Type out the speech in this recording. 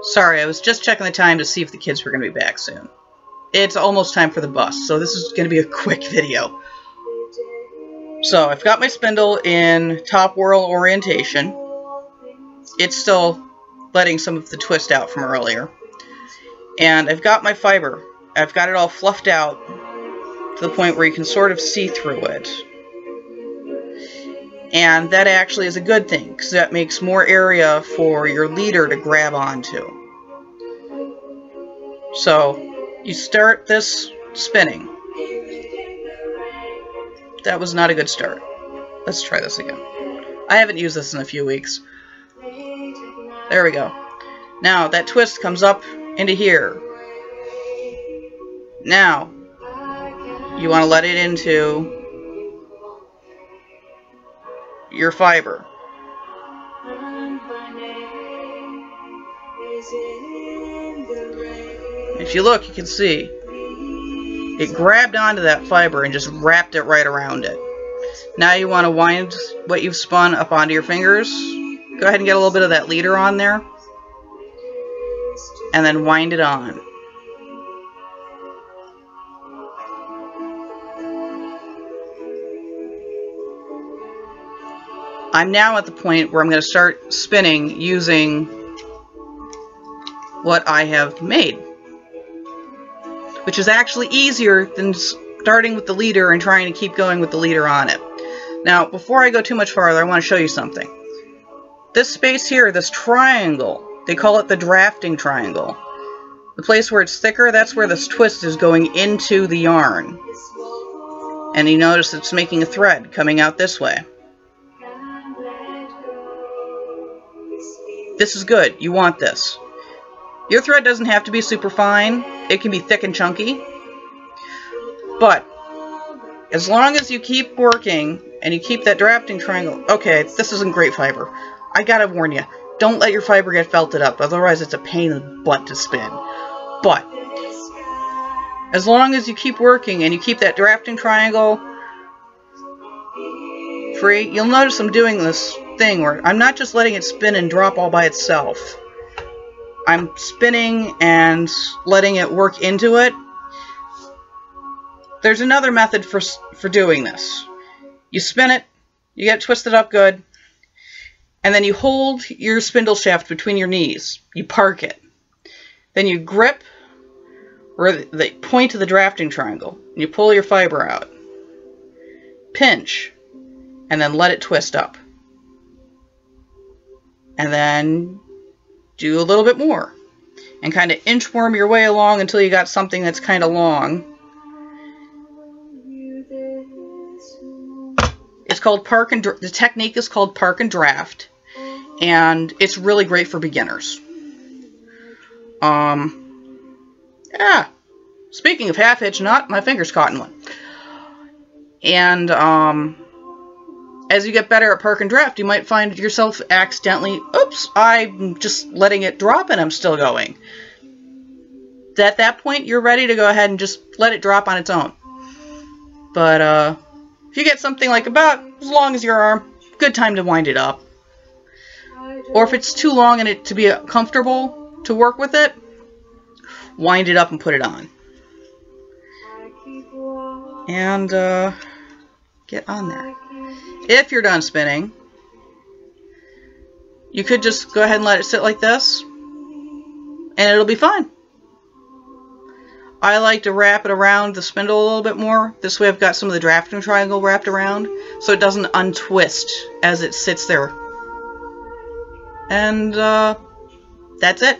Sorry, I was just checking the time to see if the kids were going to be back soon. It's almost time for the bus, so this is going to be a quick video. So, I've got my spindle in top whirl orientation. It's still letting some of the twist out from earlier. And I've got my fiber. I've got it all fluffed out to the point where you can sort of see through it. And that actually is a good thing, because that makes more area for your leader to grab onto. So, you start this spinning. That was not a good start. Let's try this again. I haven't used this in a few weeks. There we go. Now, that twist comes up into here. Now, you want to let it into your fiber. If you look, you can see it grabbed onto that fiber and just wrapped it right around it. Now you want to wind what you've spun up onto your fingers. Go ahead and get a little bit of that leader on there. And then wind it on. I'm now at the point where I'm going to start spinning using what I have made, which is actually easier than starting with the leader and trying to keep going with the leader on it. Now, before I go too much farther, I want to show you something. This space here, this triangle, they call it the drafting triangle. The place where it's thicker, that's where this twist is going into the yarn. And you notice it's making a thread coming out this way. This is good. You want this. Your thread doesn't have to be super fine. It can be thick and chunky. But as long as you keep working and you keep that drafting triangle... Okay, this isn't great fiber. I gotta warn you. Don't let your fiber get felted up. Otherwise it's a pain in the butt to spin. But as long as you keep working and you keep that drafting triangle free, you'll notice I'm doing this thing where I'm not just letting it spin and drop all by itself. I'm spinning and letting it work into it. There's another method for doing this. You spin it, you get it twisted up good, and then you hold your spindle shaft between your knees. You park it. Then you grip where the point of the drafting triangle. And you pull your fiber out. Pinch, and then let it twist up. And then do a little bit more. And kind of inchworm your way along until you got something that's kind of long. It's called the technique is called park and draft. And it's really great for beginners. Yeah. Speaking of half-hitch knot, my finger's caught in one. And, as you get better at park and draft, you might find yourself accidentally, oops, I'm just letting it drop and I'm still going. At that point, you're ready to go ahead and just let it drop on its own. But, if you get something like about as long as your arm, good time to wind it up. Or if it's too long and it to be comfortable to work with it, wind it up and put it on. And, get on there. If you're done spinning, you could just go ahead and let it sit like this, and it'll be fine. I like to wrap it around the spindle a little bit more. This way I've got some of the drafting triangle wrapped around, so it doesn't untwist as it sits there. And, that's it.